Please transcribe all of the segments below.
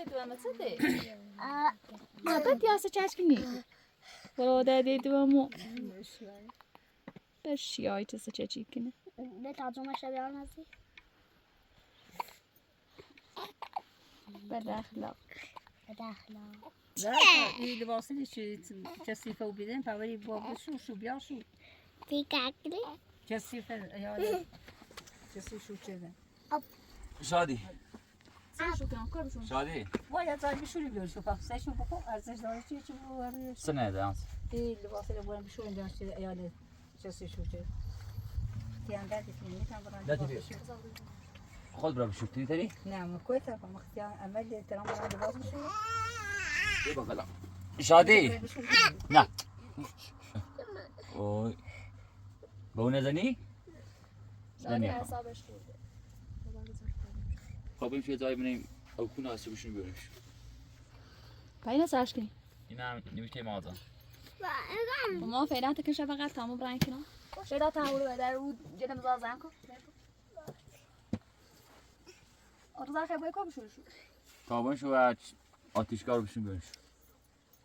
تو هم صدق صدق یا سه چشمی برادر دیدو همو بشیای تو سه چشی کنه به ترجمه شده نزدی بداخلا بداخلا این لباسی کثیفه و بیدن پاوری بابا شو بیا شو تیکاکلی کثیفه یا کثیف شو چه شادی شو کنم کار بشون شادی وای از آن بشوری بیار شو فقط سه شو بکن ارزش داره چی بو سنه دانس این لباسی رو برام بشوری بیار چه ایاله کثیف شو چه تیانده دیگه میتونم لا برام تبي خذ برا بشوف تبي نعم كويسه فمختيان عمل ترى برام لباس بشوری يبقى غلا شادي نه اوه بو نزنی شادی حسابش خورده خب این جای بنیم او کنه هستی بشون بیاریمش پایین سرش کنی این هم نمیشه مازن ما فعلا تکنشه فقط تمام برای کنم شده تحول در رو جدم زازن کن آرزا خیلی باید کار بشورشو تابانشو و آتیشگاه رو بشون بیاریمش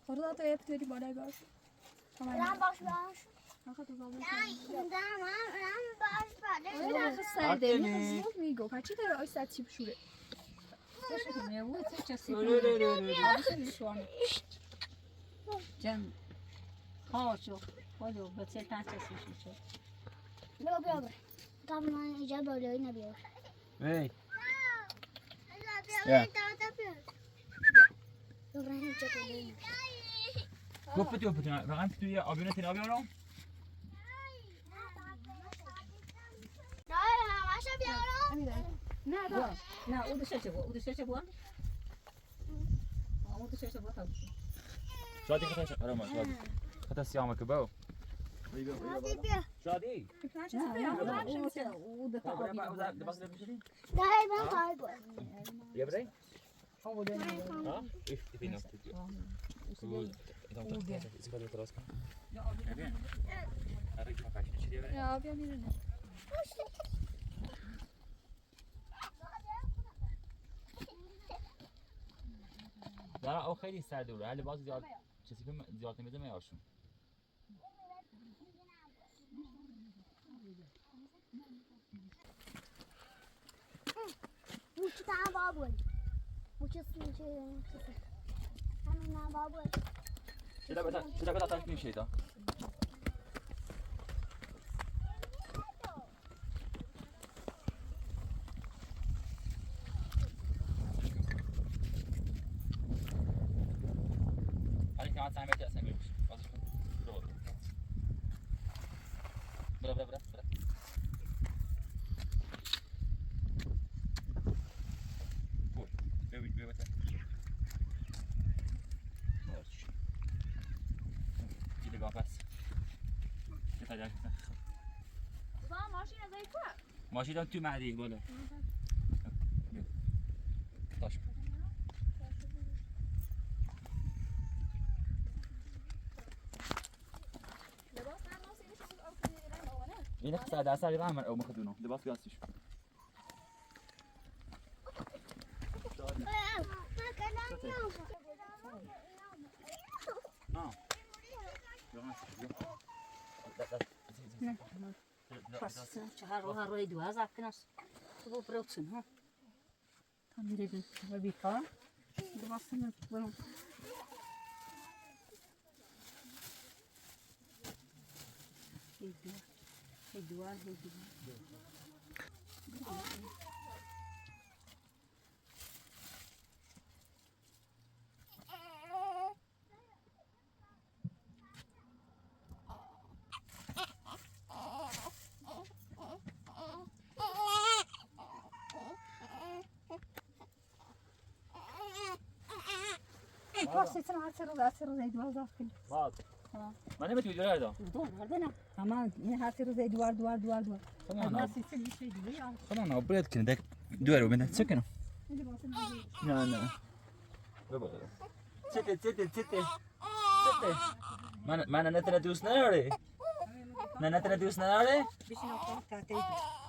آرزا تو یه پتوری بالا گاش رام باش باش آخه تو بابا رام باش باش آخه سرده میخواد میگو پچی داره آی ساعت چی بشوره جم خاشو خودو بچه پنج شو بیا بیا بیا تا من اینجا بالایی نبیار ای بیا اینجا بالایی گفتی واقعا توی آبیونه تین آبیارم نه همش بیارم نه او دوشه بو او دوشه بو تا شادی خطاش آره ما شادی خطا سیامه که باو شادی او ده تا آبی بس بشری نه من کار بود يا بري او ده ها ايش تبينا یا بیا میرونه لا او خیلی سرده بود هلی باز زیاد چیزی زیاد نمیده میارشون Bu iki tane babur. Bu kesin همین babur. چرا بتا تاش میشه دا هلی که عاد سعیت اصلا میشه بازش کن برا بیا بتا دیگه واپس که تا با ماشین از ای کار ماشین تو معدی بالا تاش لباس من ناسیدش او کنی رنگ آونه این خسته اثر رحم او مخدونه لباس بیاستش چهار روی دو از اکناس تو براتون ها تا میره به بیکار دوستم برام هیدوار واسه هر روز دوار داخل باز من نمیتونی دوره دا دوار نه اما این هر روز دوار خلاص سیستم میشه دیگه خلاص انا بريت كنا داك دوار وبنت سكنه نه بابا چته من نتنا دوست نداره نه نتنا دوست نداره بشین آقا تا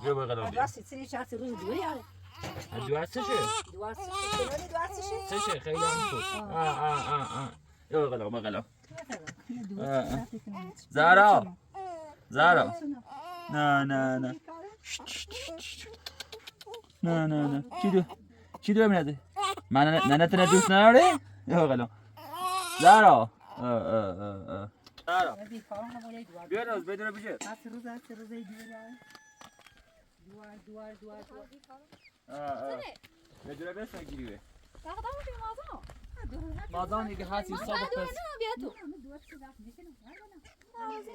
بیا بقدر راست سری 4 روز دوری دوار چشه؟ دوار چشه؟ چشه خیلی هم خوب یا غلا زهرا نه چی دو می‌نده؟ من نه دوست نداره؟ یا غلا زهرا بیا روز بدون بشه دوار بدون بشه گیریه مازان دیگه هستی صبح پس بیا تو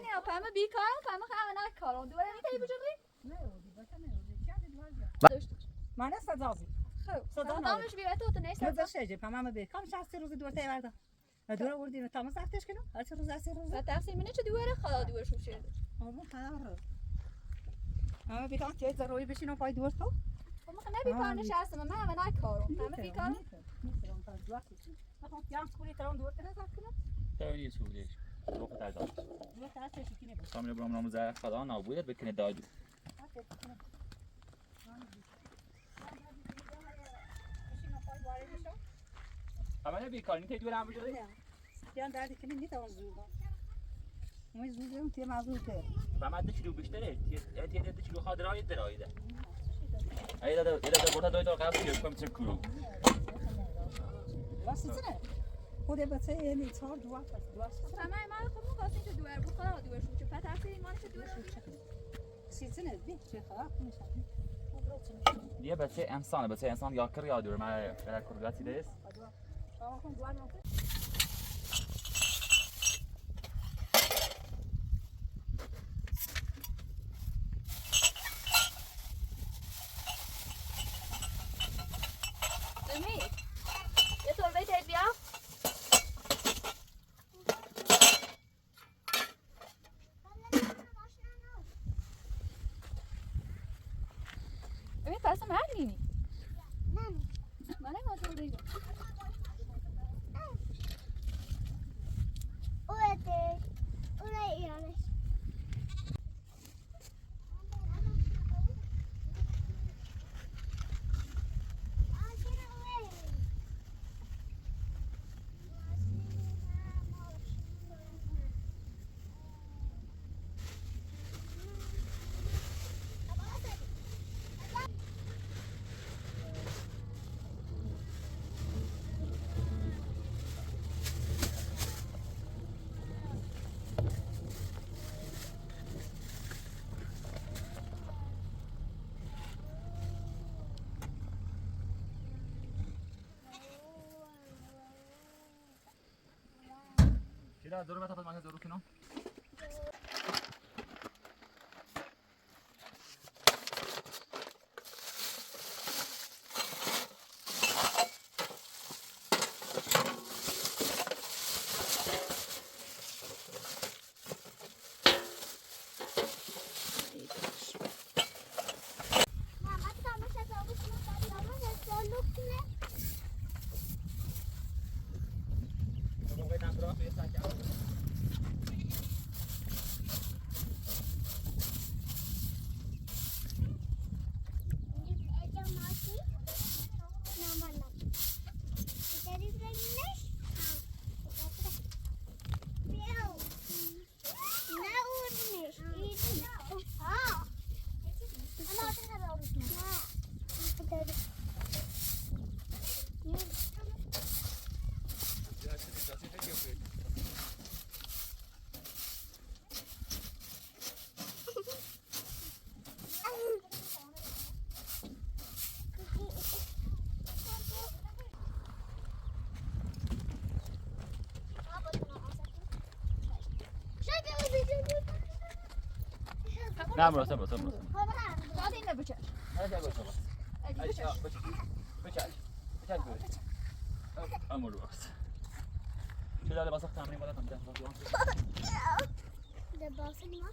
نه پامه بیکارم پامه خواهم نکارم دوباره میتونی بجوری؟ من صدازی صدامش بیاد تو نیست نه داشته پامه بیکارم 60 روز دور تیورده دور وردیم تماس رفتش کنم هر چه روز 3 روز تفسیر منه چه دوره خدا دوره شو شده اما فرار اما بیکارم چه ضروری بشینم پای دور تو ما نبیکار نشستم من همه نکارم همه بیکارم میخوام پیام سکولی ترام دور کنه کنم تاونی سولیش روح ترداش دور تاسش کنه کامل برام نامو زهر خدا نابودت بکنه دادو اما بیکار نیست دور هم بجوری پیام دردی کنه نیتام زود ما زودم تی مازوته فهمت چلو بیشتره تی چلو خاطرای درایده ایده برتا دوی تو قبل که کم تکرو واسه خود بچه یعنی چهار دوار همه ما خودمون واسه چه دوره بود خدا دوره شو چه تفسیر ایمان چه دوره سیزنه بی چه خراب میشه دیگه بچه انسان یا کر یا دور ما برای کرگاتی دیست یه تربه تید بیا امید پس من نینی من نگاه دیگه چرا دور بتا پس دور کنم نه برو برو داد این نبچه امور وقت چرا لباس تمرین بالا تمرین لباس ما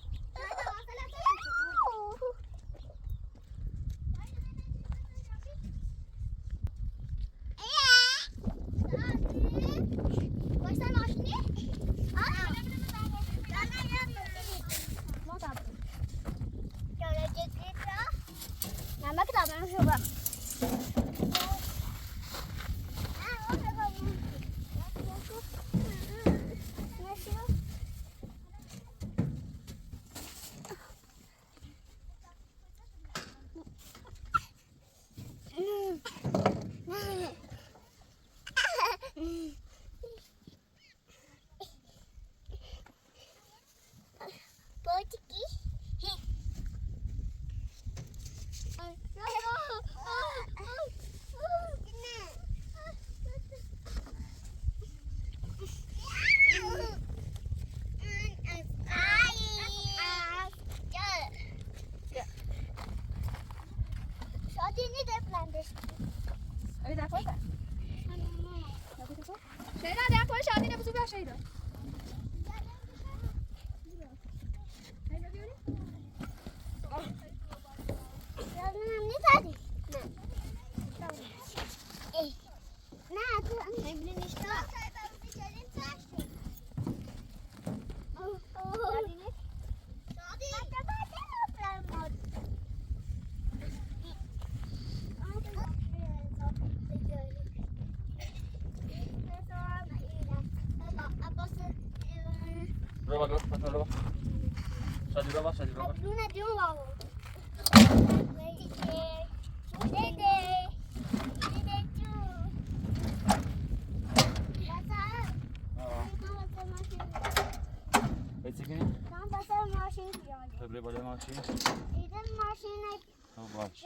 نمک دادم شو شهیدا دکوی شادی نبود بیا شهیدا. شادی بابا. بچگی؟ خبره بالا ماشین. باش.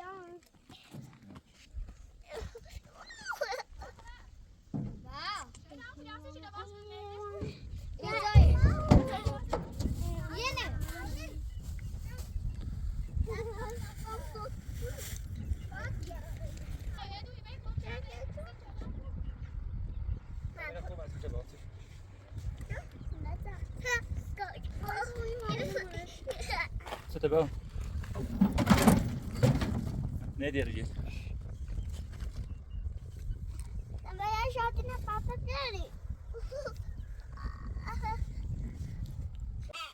Sitte bra. Ne derece?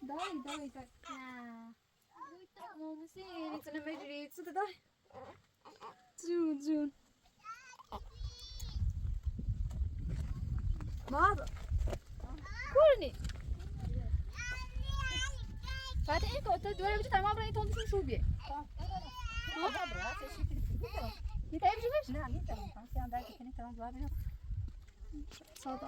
دای ماموسی میتونه بگیری چه دای جون ماذا كلني بعدين انت قلت دول بتاع ما بري تونس شو بيه انت ايش جبت لا انت خلاص عندك كني تمام بابا صوت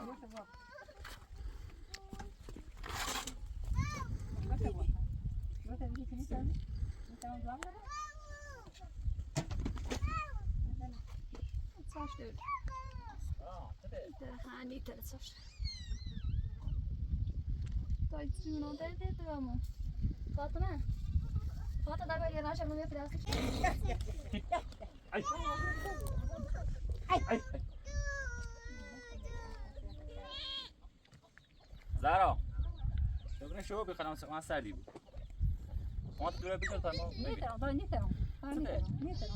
hani telsas. Daj juno det dömo. Fatma. Fatma där var jag känner mig fräs. Aj. Aj. زارا شغل شو بخنم ما سالی بود ما تو رو بگیر تا ما نیتم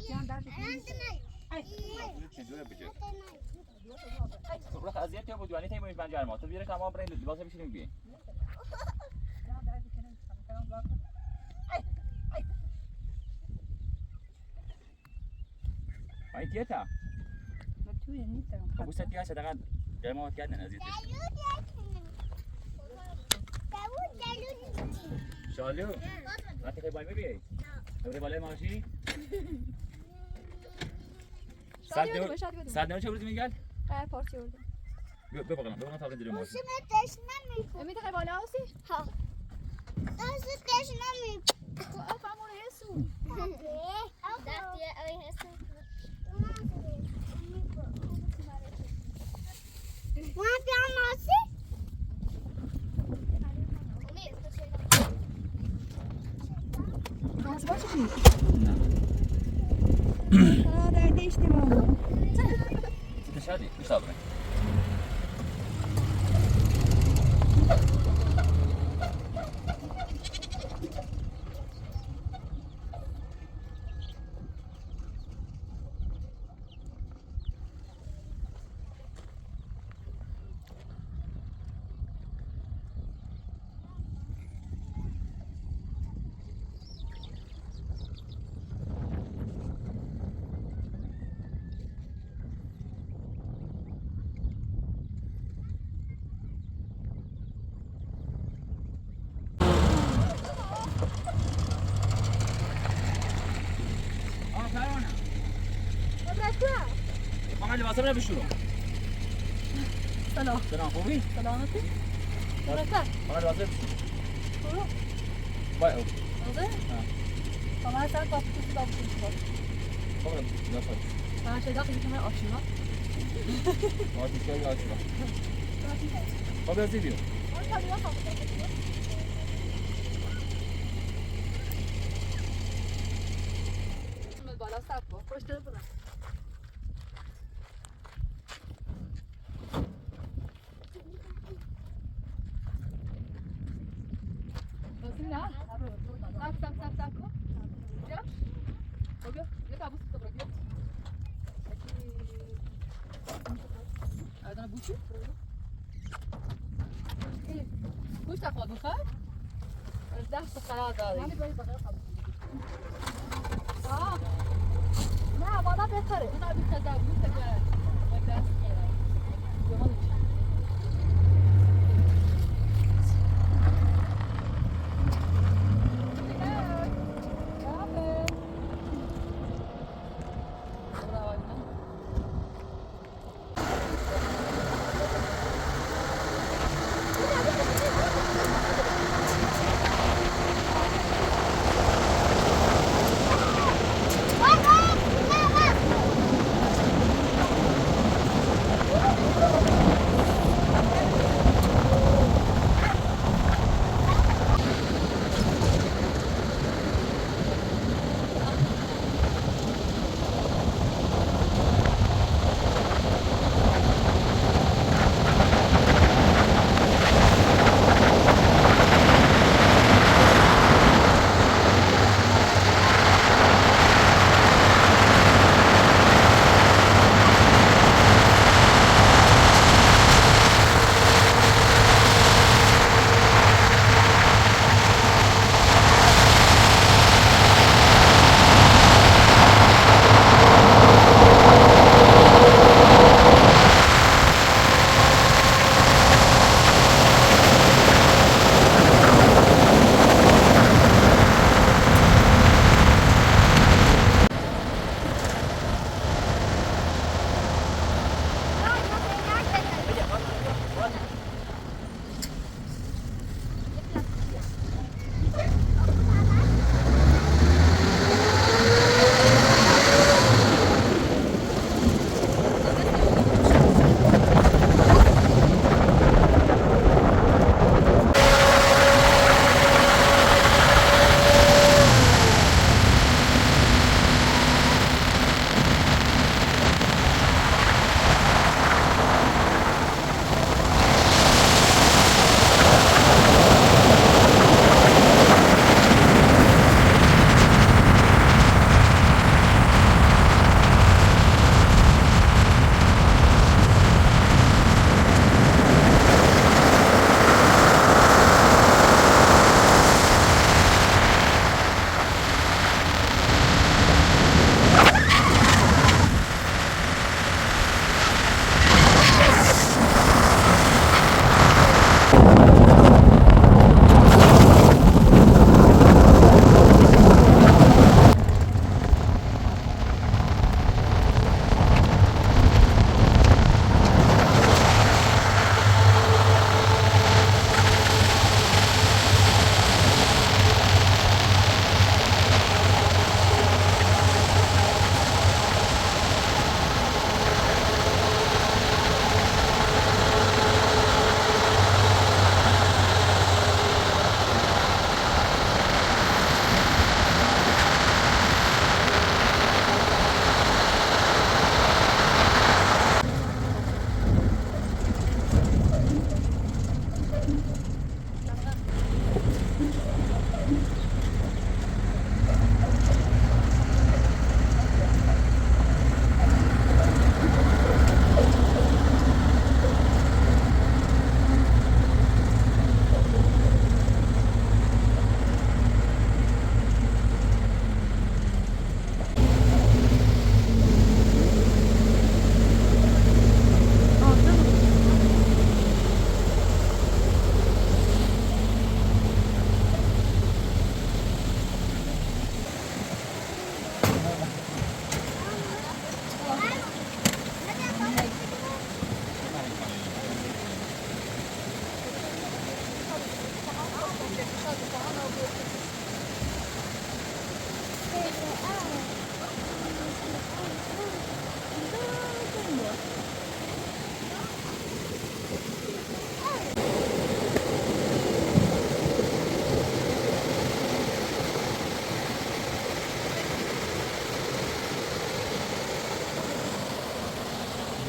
یان درد چجوره بگیر رو اذیت یا بود یعنی تیمون پنجره ما تو بیاره کما برین لباسه بشینیم بی ما تیتا توی نیتم ابو ستیا صدقه جمع کردن اذیت شالو وقتی خیلی بالا میبینی دوره بالای ماشی ساعت چه بودی میگل قرار پارتی اردو ببقنا تا دیر ماشی امید خیلی بالا هستی ها دستش نمی افهمون هستو دستی اوی هستو ما بیام ماسی از باشه چی؟ نه در دیشتی مامو شادی بشابه فقط لباسم نبشورم. سلام. سلام خوبی؟ سلامتی؟ فقط لباسم بشورم. برو. بای او. آره؟ کاملا سر کافی تو داغ کنید. خب لباس. من چه داغی که من آشیما. آتیشگاهی آتیشگاه. خب از بیو. بالا سب کن. پشت رو برم. Bismillah. Sap kok. Ya. Oke, dia kabus ke berapa? Ada bucu? bucu tak kau buka? Dah sekarang ada. Mana boleh pakai kabus? Ah. Nah, mana better? Mana bisa dah buka dah. Dah sekarang. Jangan.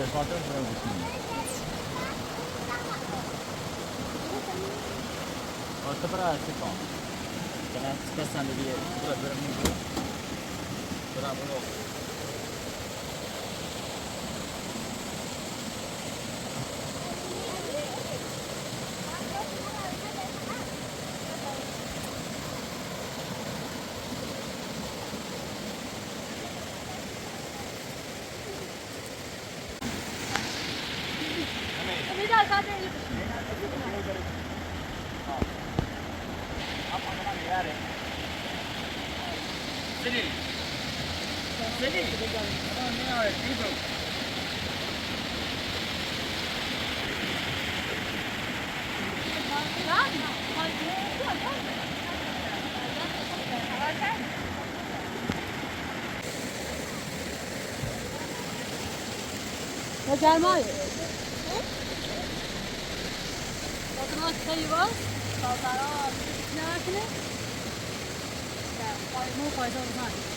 se salta para o vizinho. Volta para a secão. Ela está passando ali para ver muito. Para a bola. Ya gelmeyi. Tadına çayı var. Saltara ne vakti? Ya, mu fayda olmaz.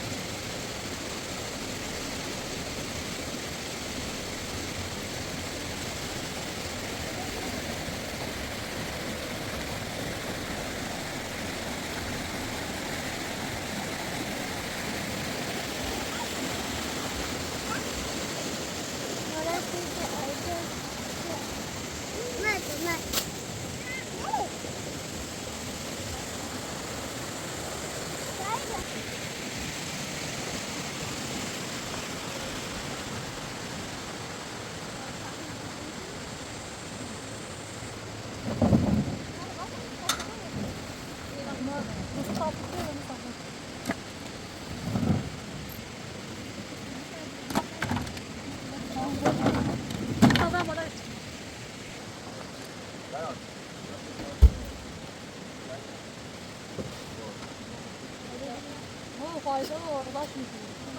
faydalı orada çünkü.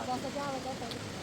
Basacağı ve basacağı.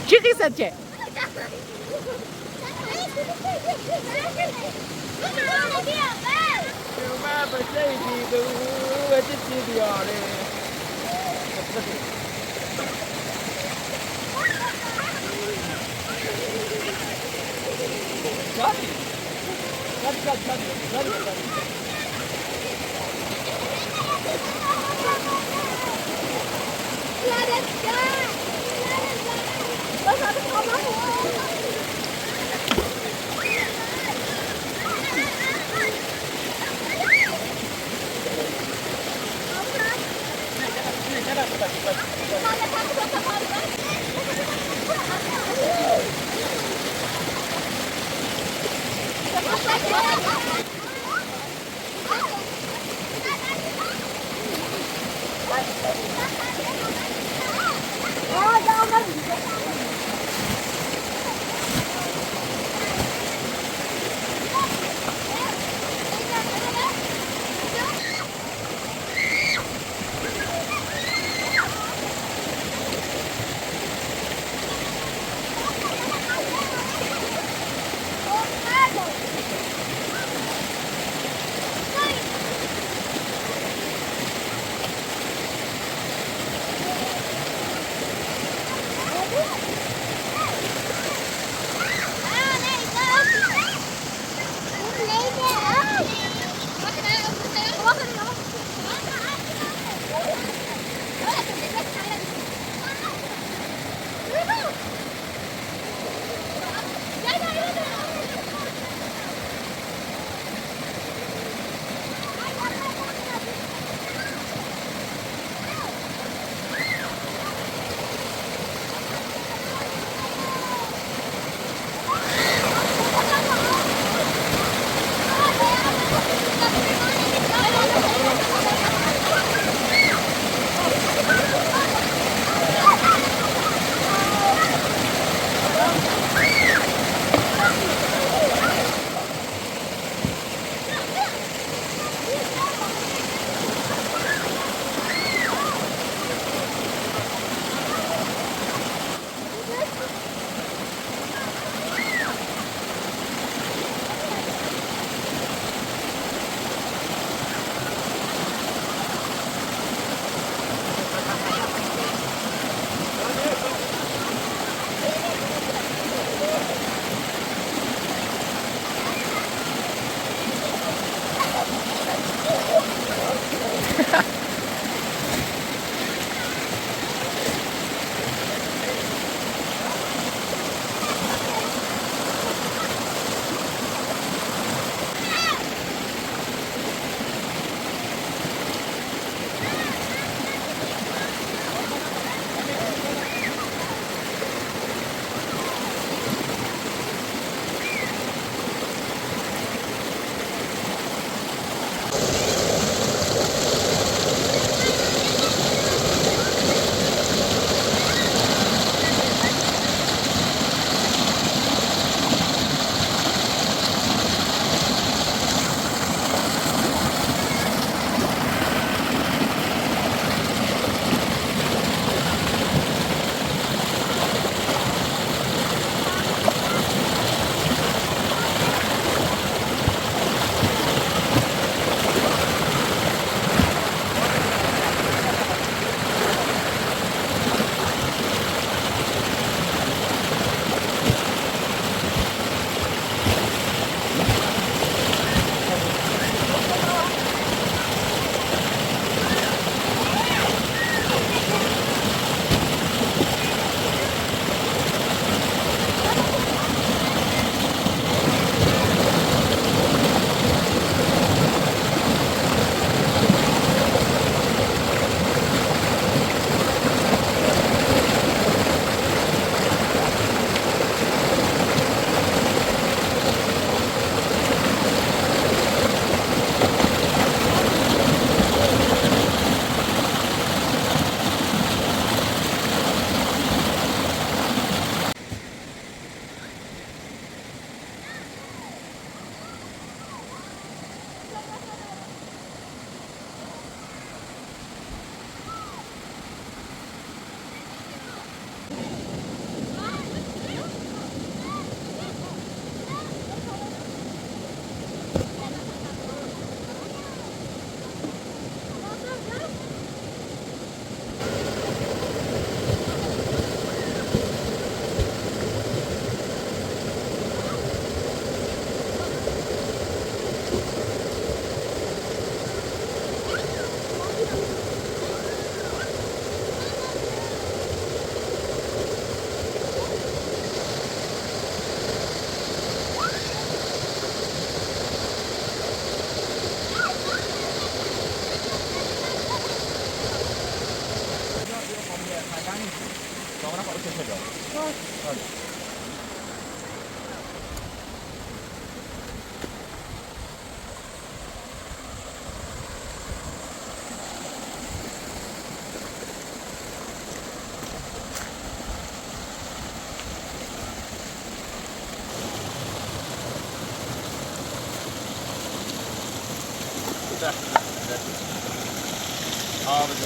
Çıkı satçı. Ma per sei di due tizi di ore. Guardi. Guardi.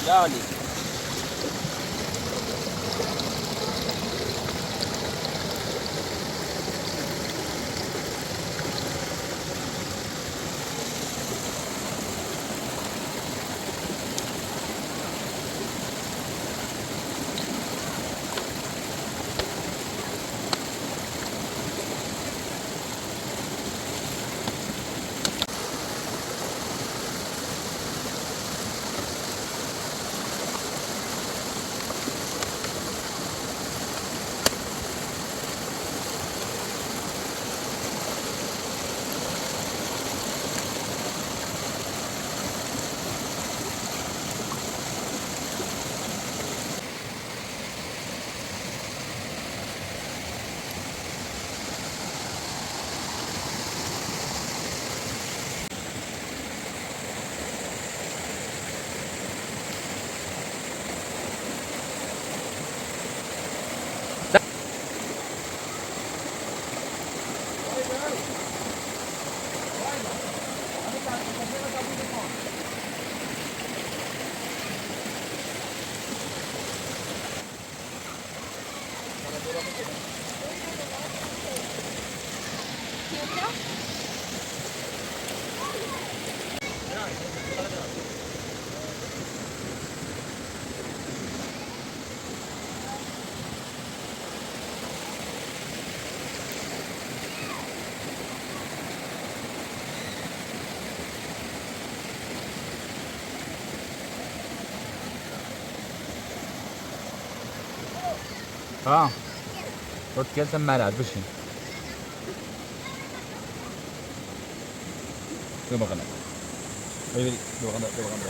بالله عليك. Rot gelsen meral bişin. Dur bakalım. Dur bakalım. Dur bakalım.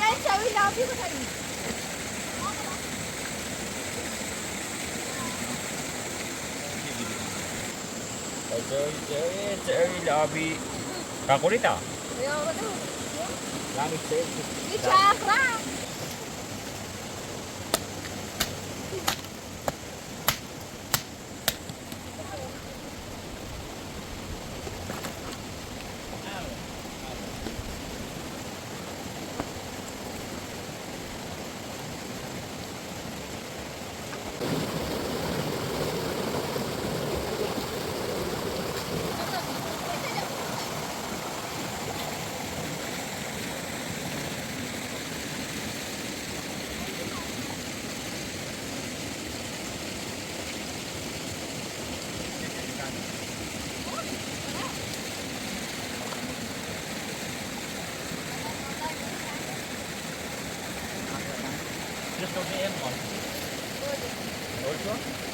Đây chơi đâu chứ có thể. Chơi lobby. Kakurita. Langit chơi. Đi cha ra. Just don't say anyone. Also?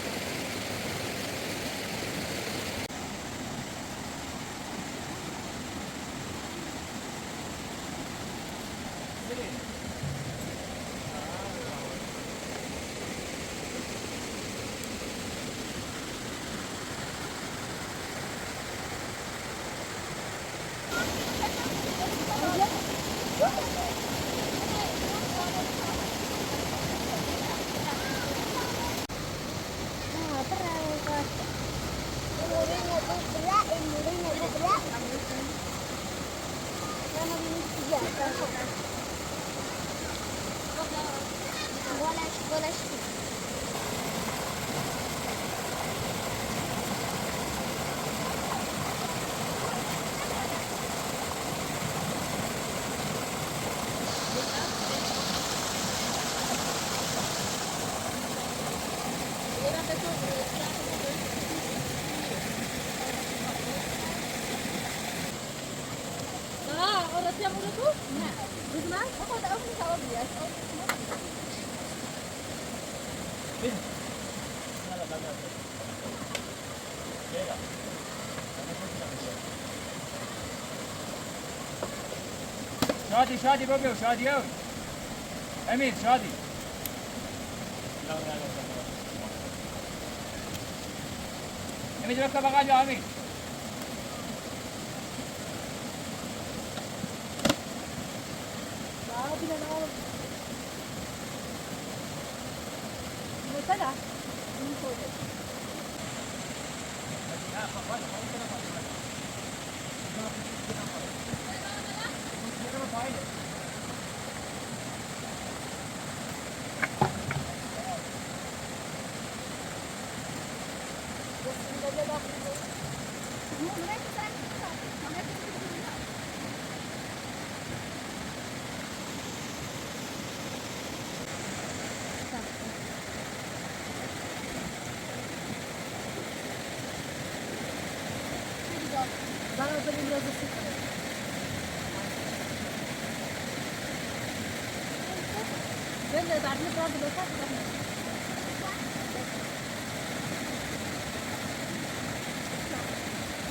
ولا Ora siamo tu? Ne. Uzman? Ama da onu sağlayacağız. شادي شادي بابيو شادي أوي أمين شادي لا لا لا أمين جبت بقى يا أمين مثلا bana da biraz da sıkı. Ben de derdim biraz da bakar mısın?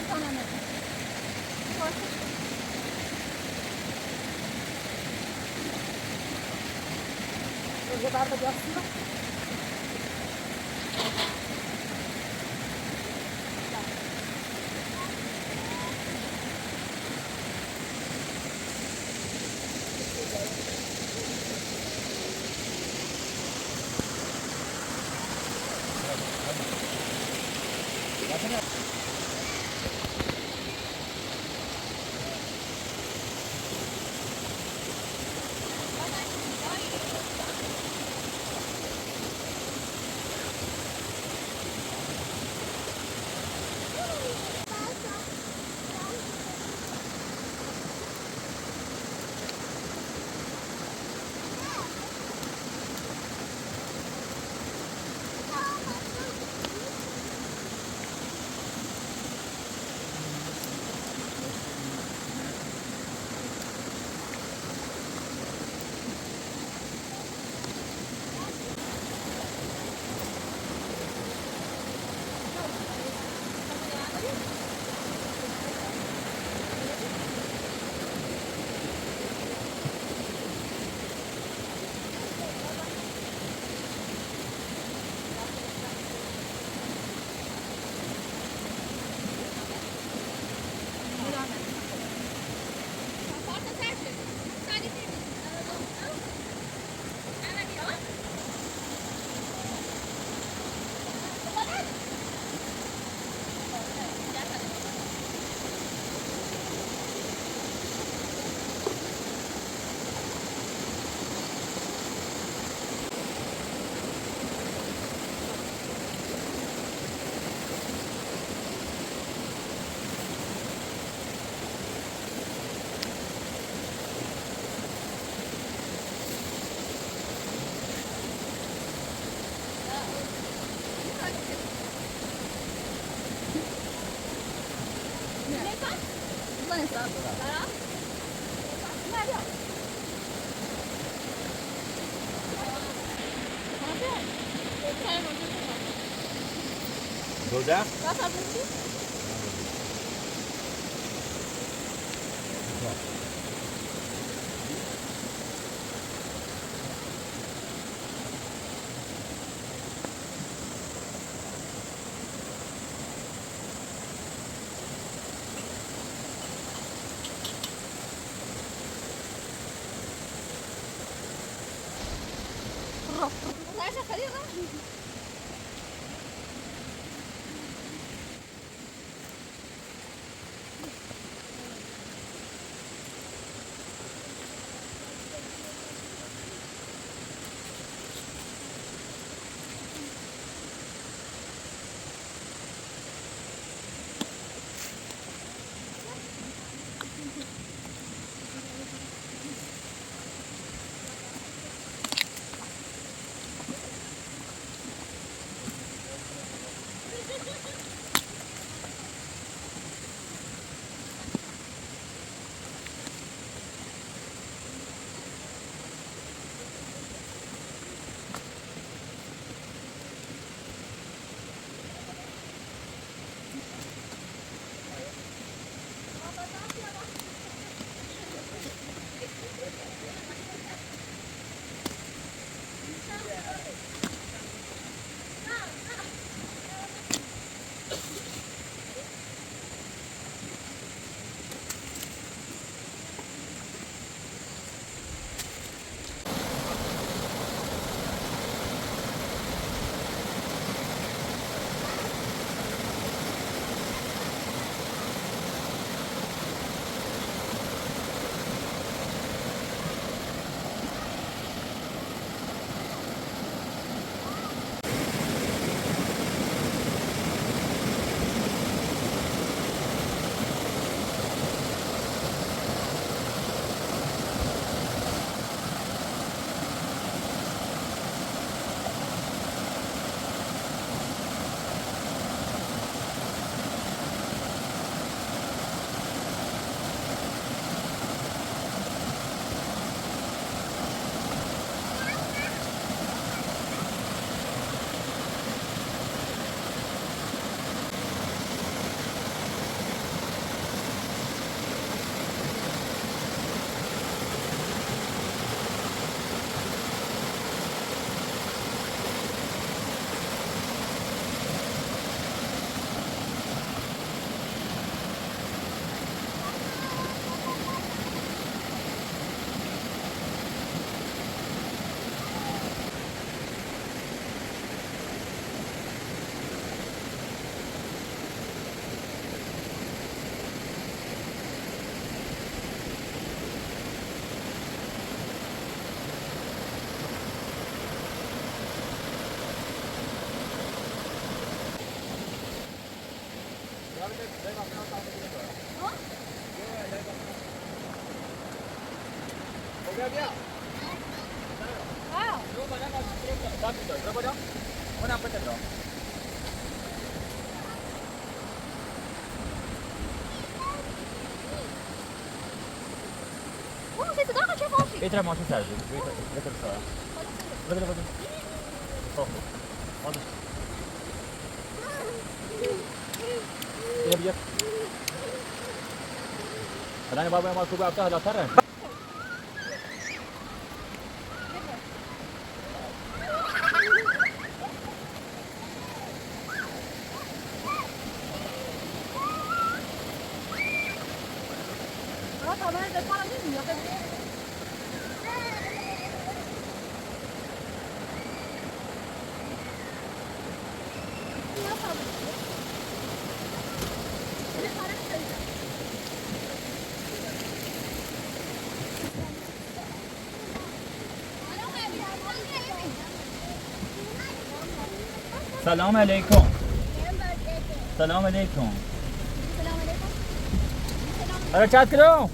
Tamam. O kadar da yapsın. Rosa? اوه زي صداقة شو خوفي ايه ترى ما شو تعرف بيتر صار بدل خوف واضح يا بيك انا بابا ما كوبا بتاع لا ترى سلام علیکم سلام علیکم السلام عليكم अरे चाट करो